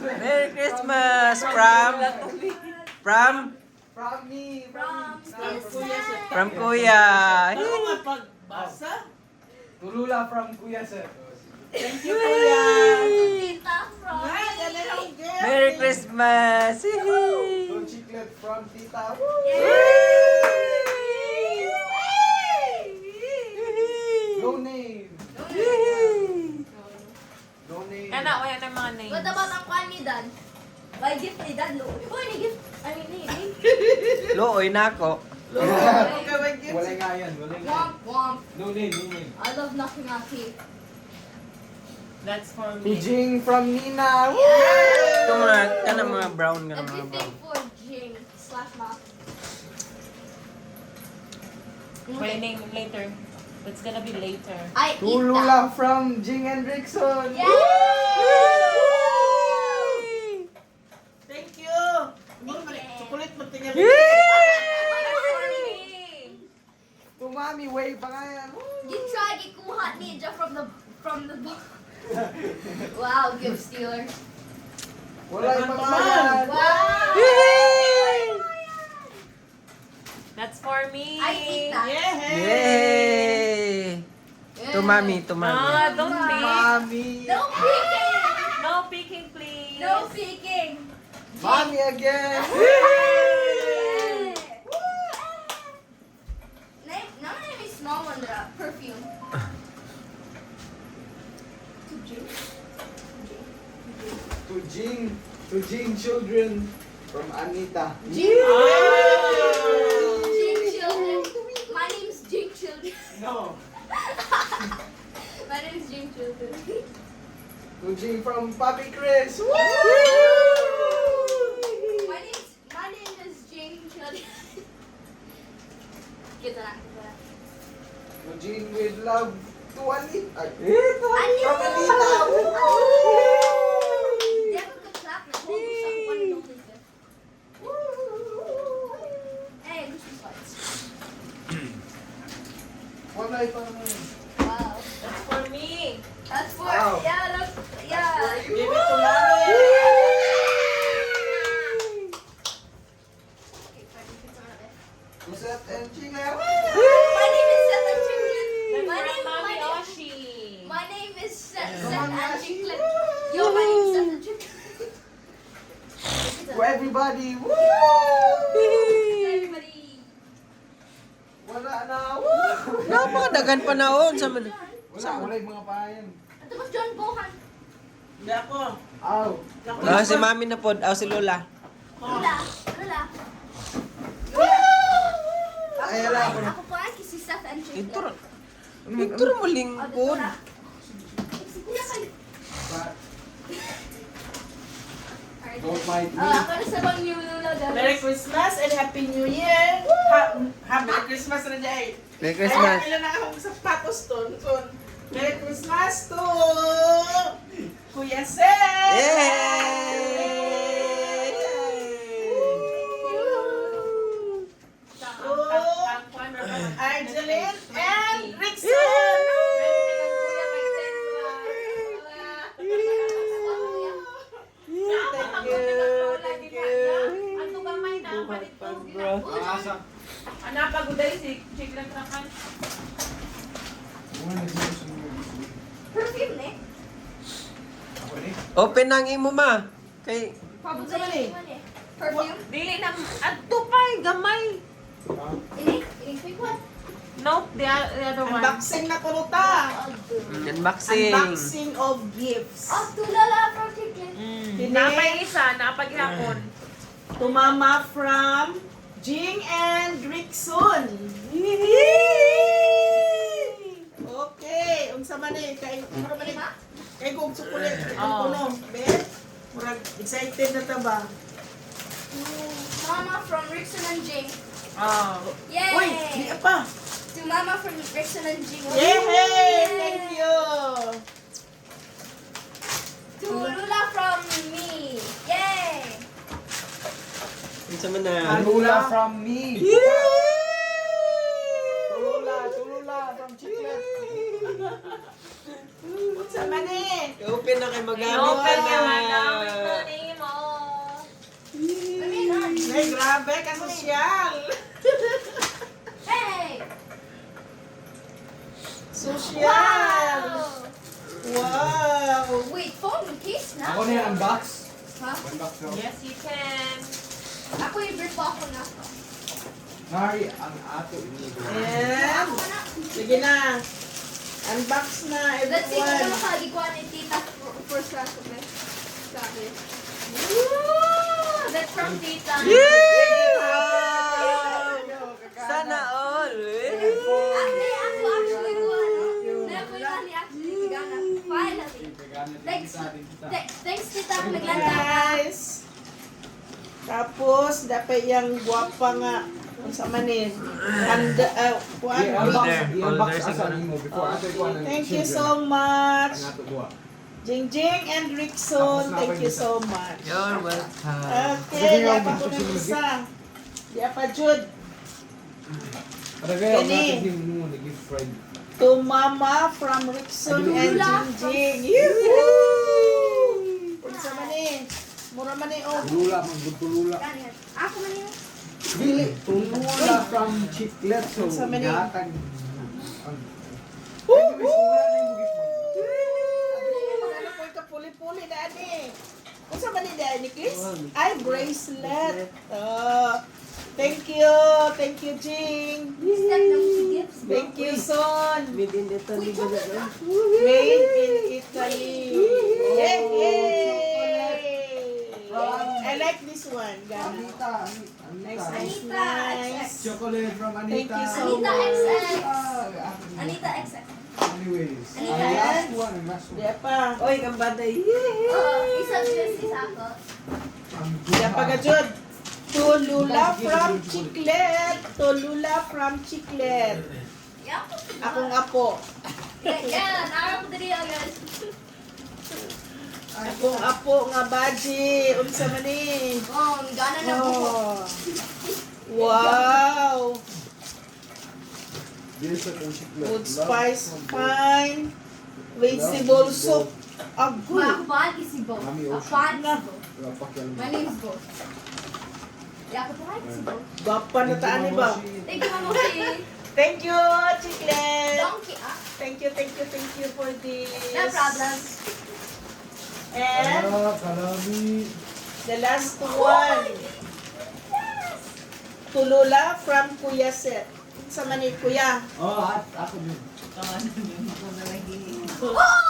Merry Christmas from me. from Kuya. Ano nga pagbasa? Tulula from Kuya sir. Thank you, Kuya. Tita from Ay, ganun ang gift. Merry Christmas. Go chiclet from Tita. No name. No name. Kana, wala na mga names. What about ang kwan ni Dad? May gift ni Dad, no? Uy, ni gift. Ano ni? Looy na ako. Okay, may gift. Wala nga yan. Wala nga. Womp, womp. No name. No name. I love knocking out cake. That's for To me. Jing from Nina. Ito mga, kana mga brown, kana mga Everything brown. for Jing / Ma. My name later. It's gonna be later. I eat that. Tulula from Jing and Rickson. Yay! Thank you. Chocolate mo tingnan. To Mami, way pa nga yan. You try gikuha ni Jeff from the book. Wow, gift stealer. Wala yung pagmayan. Wow! That's for me. I eat that. Yay! To Mami, to Mami. Ah, don't pick. Mami. No peeking! No picking, please. No peeking! Mami again. No, name is small one, the perfume. To Jing children from Anita. Jing Ah. children. My name's Jing children. No. My name's Jing children. To Jing from Papi Chris. Woo! My name is Jing children. Kita na. To Jing with love to Anita. Anita! From Anita. Di ako ka-clap na. Hold mo sa kung ano yung gift. Eh, gusto ko. Wala pa naman. Wow. That's for me. That's for, Wow. yeah, look, yeah. Give it to Mami. Okay, pwede kita na ba? Kusat and Chinga. My name is Seth and Chiclet. That's My from name, Mami Oshi. my name is Seth Mami and Oshi. Chiclet. Yo, my name is Seth and Chiclet. To everybody. Woo! Everybody. Wala na. Woo! Napakadagan panahon sa man. Wala yung mga payan. Ito mas John Bohan. Hindi ako. Aw. Ah, si Mami na pod, si Lola. Lula. Lula. Ay, ala ako. Ako po ay si Seth and Chiclet. Ito mo lingkod. Don't mind me. Ako na sa bang new Lula, Merry guys. Christmas and Happy New Year. Happy Christmas na dyan. Merry Christmas. Ay, ilan na akong sapatos to. Merry Christmas to Kuya Seth. Yay! Arjeline and Rickson. Thank you. Thank you. Ano ba may napalit ko? Asa? Ano paguday si Chiclet Rakan? Perfume, eh? Ako ni. Open ang imo ma. Kay Probably. Sa mali. Perfume? Dili na adto pay gamay. Ini? Ini fake one? Nope, the other one. Unboxing na kuruta. unboxing. Unboxing of gifts. Oh, tulala from Chiclet. Napay isa, napaghapon. To Mama from Jing and Rickson. Okay, unsa man eh kay mura man eh. Kay kog chocolate Oh. kuno, be. Murag excited na ta ba? Mama from Rickson and Jing. Oh. Yay! Uy, di pa. To Mama from Rickson and Jing. Yay! Thank you. To Lula from me. Yay! Unsa man na? Tulula from me. Yay! Tulula from Chiclet. Unsa man eh. Open na kay magamit Open na. na, magamit na ni. Grabe ka sosyal. Hey! Sosyal. Wow. Wait, phone case na? Ako na yung unbox. Ha? Unbox daw. Yes, you can. Ako yung bird pa ako na. Nari, ang ato ini. And, Ako na. sige na. Unbox na, Let's see kung ano everyone. makagikuha ni Tita for sa okay? Sabi. Woo! That's from Tita. Sana all. Actually, ko ano. Nakuha ni actually Tigana. Finally. Thanks Tita. Ako naglanda. Guys. Tapos, dapat yung guwapa nga. Kung sa manin. And, kuan. I-unbox asa mo before ato ikuha ng Thank you children. so much. Ang ato buwa. Jingjing and Rickson, thank you so much. You're welcome. Okay, di pa ko ng isa. Di pa Jude. Para kaya ang Kini. ato din mo nag-gift friend. To Mama from Rickson and Lula. Jingjing. Yoo-hoo! Unsa man ni? Mura man ni oh. Tulula, magtulula. Ganyan. Ako man yun. Dili, tulula from chiclet so Sa mani. ihatag. Ano po ka puli-puli dani? Unsa man ni dani kiss? Ay bracelet. Thank you Jing. Step na mo si gifts. Thank you Son. Made in Italy ba na yun? Made in Italy. Yay! I like this one, guys. Anita, Nice, Anita. nice, Anita, nice. Chocolate from Anita. Thank you so Anita much. XX. Ah, Anita XX. Anyways, Anita. ang last one, ang last one. Diya pa. Oy, kambada. Yay! Isa just isa ako. From Diya pa Dubai. ka, Jud. To Lula from Chiclet. To Lula from Chiclet. Yup. Akong apo. Yan. Araw ko diri guys. Akong apo nga baji. Unsa man ni? Oh, gana na buko. Oh. Wow. This is a chiclet. Good spice fine. Vegetable soup. Agoy. Makapaan isibo. Mami, oh, Apaan isibo. Pakialam. My name is Bo. Yeah, ako pa isibo. Gapa na taan ni ba? Thank you, Mama Chi. Thank you, Chiclet. Donkey, ah. Thank you for this. No problem. And Kalami. the last one. Tulula from Kuya Set. Sa manit Kuya. Oh, ako din.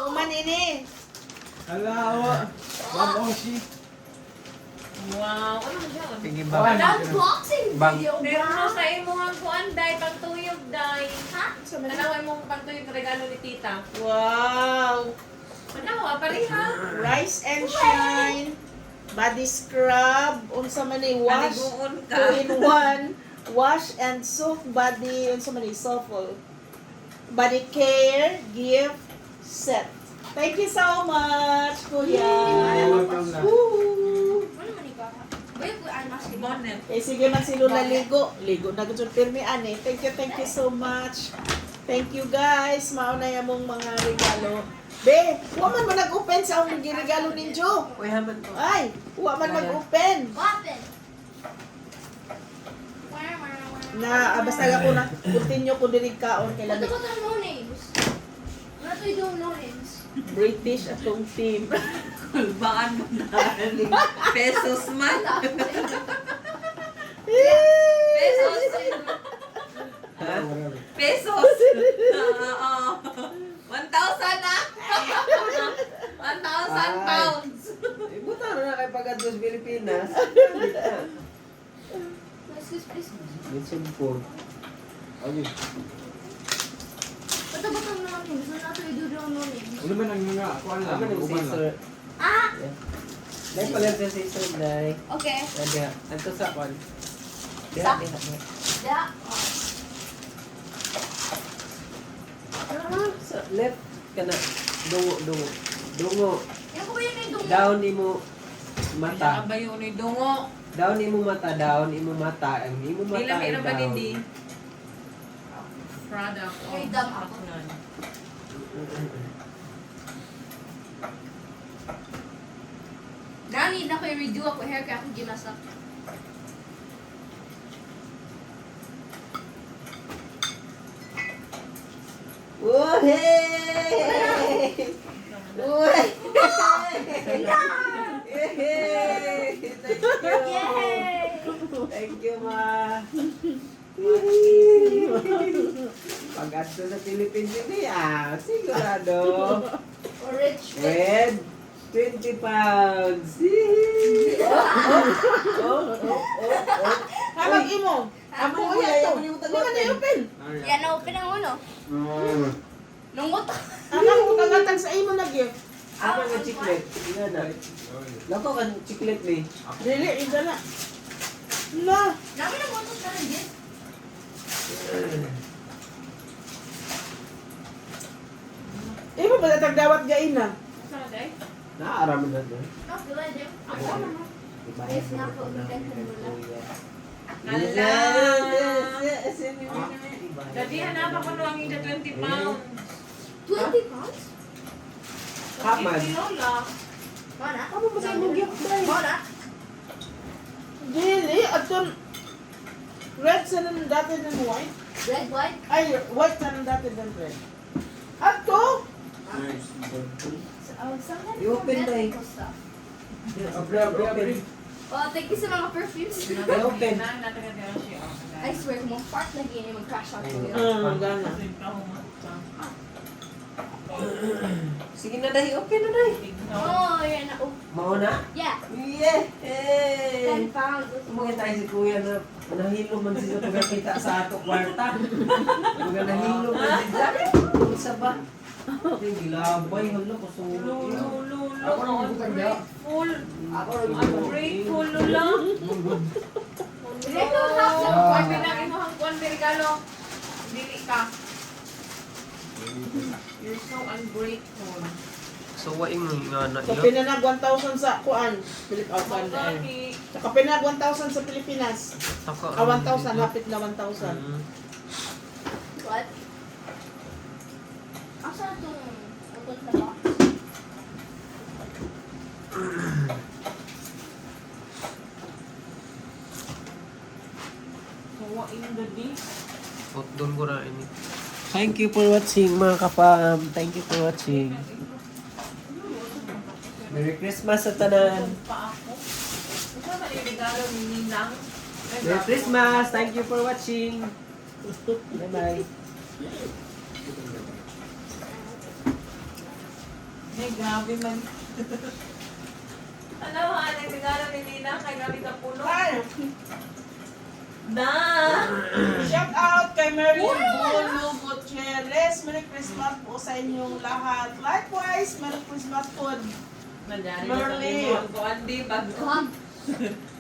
Umanini. Hala, oh. One Oshi. Wow. Ano siya? Sige Oh, ba? Unboxing Bang. video, Pero bro. sa imo ang kuan day pagtuyog day. Ha? Sa manit. Tanaway mo pagtuyog regalo ni tita. Wow. Tanawa pareha. Rice and shine. Body scrub. Unsa man ni wash. Aliguon 2-in-1. Wash and soak body. Unsa man ni softball. Body care gift set. Thank you so much, Kuya. Welcome na. Woo! Ano man ikaw? Wait, I'm asking. Bonnet. Eh, sige man si Lula ligo. Ligo na gud pirmi ani. Thank you so much. Thank you guys. Mauna yung mong mga regalo. Be, huwag man nag-open sa akong regalo ninyo. Uy, haman to. Ay, huwag man mag-open. Weapon. Na, basta ako na, continue ko dirig kaon kay What Lami. about our no names? What do you do no names? British atong team. Baan mo na. Pesos man. Pesos. Ha? Pesos. 1,000 na. 1,000 pounds. Eh, buta na kay pag-ados Pilipinas. Excuse please. Minsan po. Okay. What about our no names? What do you do no names? Ano man ang mga kuan lang, Aman yung uban lang. scissor. Ah! Dahil pala sa scissor, dahil. Okay. Diha. Anto sa kwan. Sa? Diha. Yeah. Sa left ka na. Dungo. Dungo. Yan ko ba yun yung dungo? Down imo mata. Nakabayo ni Dungo. Down imo mata. Down imo mata. Ang imo mata Dila ay na ba down. hindi? Product of Ay, dam ako. Aknan. Gani na ko i-redo ako hair kaya ako ginasak. Woohey! Woohey! Yay! Thank you! Yay! Thank you, ma! Pag-asto sa Philippines hindi sigurado. Rich. With 20 pounds. Habang imo. Amo ko yan to. Hindi ka na-open. Yan na open ang uno. Lungot. Anak ko kagatag sa imo na gift. Apa nga chiclet? Nga na. Lako kan chiclet ni. Dili, ida na. La. Dami na motos na rin din. Imo ba natagdawat gain na? Saan day? Naaram na doon. Nakila din. Ako naman. Ibayad Yes, mo nga po, na bigyan ko kuya. Hala. Ibayad. Dati hanapan ko lang yung 20 pounds. 20 pounds? Kaman. Si Lola. Mana? Amo ba sa imong gift dai? Mana? Dili, aton red sa nang dati ng white. Red, white? Ay, white sa nang dati ng red. Ato? Sometimes I-open forget ba eh? ko stuff. Open. Oh, thank you sa mga perfumes. I-open. I swear, kung mag-fart lagi niya, mag-crash out ko yun. Gana. Sige na dahi, open na dahi. Oh, yan na. Oh, Mao na? yeah. Yeah! 10 pounds. Tumungin tayo si kuya na nahilo man siya pagkakita sa ato kwarta. Mga nahilo man siya. Isa ba? Ay, gilabay. Hala, kasulo. Ako na mabutan niya. Full. Ako na Ungrateful, Lola. Ito, half the Pag pinangin mo ang kuwan, regalo. Dili ka. You're so ungrateful. So, waing nga na Sa pinanag 1,000 sa kuan, Philip Alcan na eh. Bakit? Sa pinanag 1,000 sa Pilipinas. 1,000, hapit na 1,000. What? Asa itong utol sa box? Kawa in the day. Doon ko na ini. Thank you for watching mga kapam. Thank you for watching. Merry Christmas sa tanan. Pa ako. Ito ba yung regalo ni Ninang? Merry Christmas. Thank you for watching. Bye-bye. Ay, grabe man. Ano ba ang regalo ni Ninang kay Gabi Kapulo? Ay, Na! shout out kay Merlin Bolo Gutierrez. Merry Christmas po sa inyong lahat. Likewise, Merry Christmas po. Nandiyan Merly. na sa kuwan, di ba?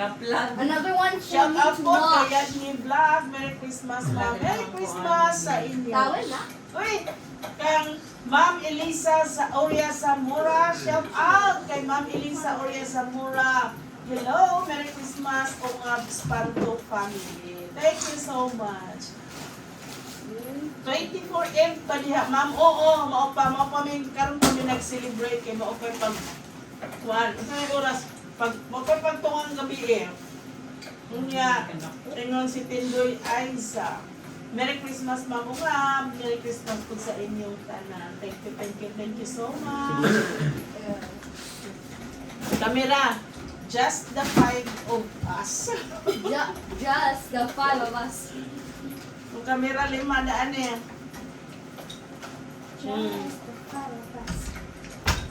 Kaplan. Another one for Shout me out to po kay wash. Yasmin Vlog. Merry Christmas, ma'am. Merry Christmas sa inyo. Tawel na? Uy, kang Ma'am Elisa sa Oria Zamora. Shout out kay Ma'am Elisa Oria Zamora. Hello, Merry Christmas o nga Spanto family. Thank you so much. 24M pa diha, ma'am. Oo, mao pa min karon kami nag-celebrate kay mao pa pag kuan. Sa oras pag mao pa pagtungang gabi eh. Unya, ingon si Tindoy Aiza. Merry Christmas, ma'am. Ma'am, Merry Christmas po sa inyong tanan. Thank you so much. Camera, just the 5 of us. Just the 5 of us. Yung camera, 5 daan eh. Just the 5 of us.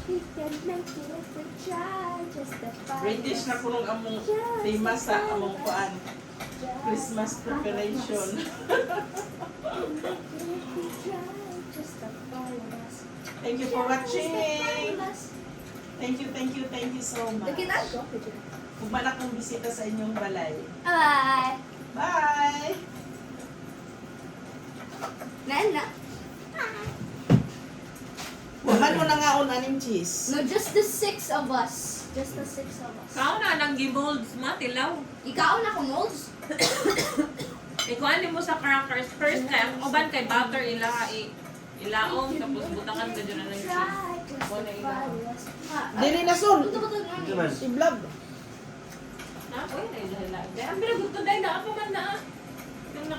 We can make it if we try. Just the 5 British na kulong among tema sa among kuan. Christmas preparation. Thank you for watching. Thank you so much. Kung malak kong bisita sa inyong balay. Bye. Bye! Nana. Waman mo na nga aning cheese. No, just the 6 of us. Just the 6 of us. Kao na nang gimolds ma, tilaw. Ikaw na kung molds. Ikuha mo sa crackers first kay ang uban kay butter ilaong tapos butangan ka dyan na yung cheese. Wala Dili na son. Ito ba ito? I-vlog. Na, uy, na ilahilain. Ang binagot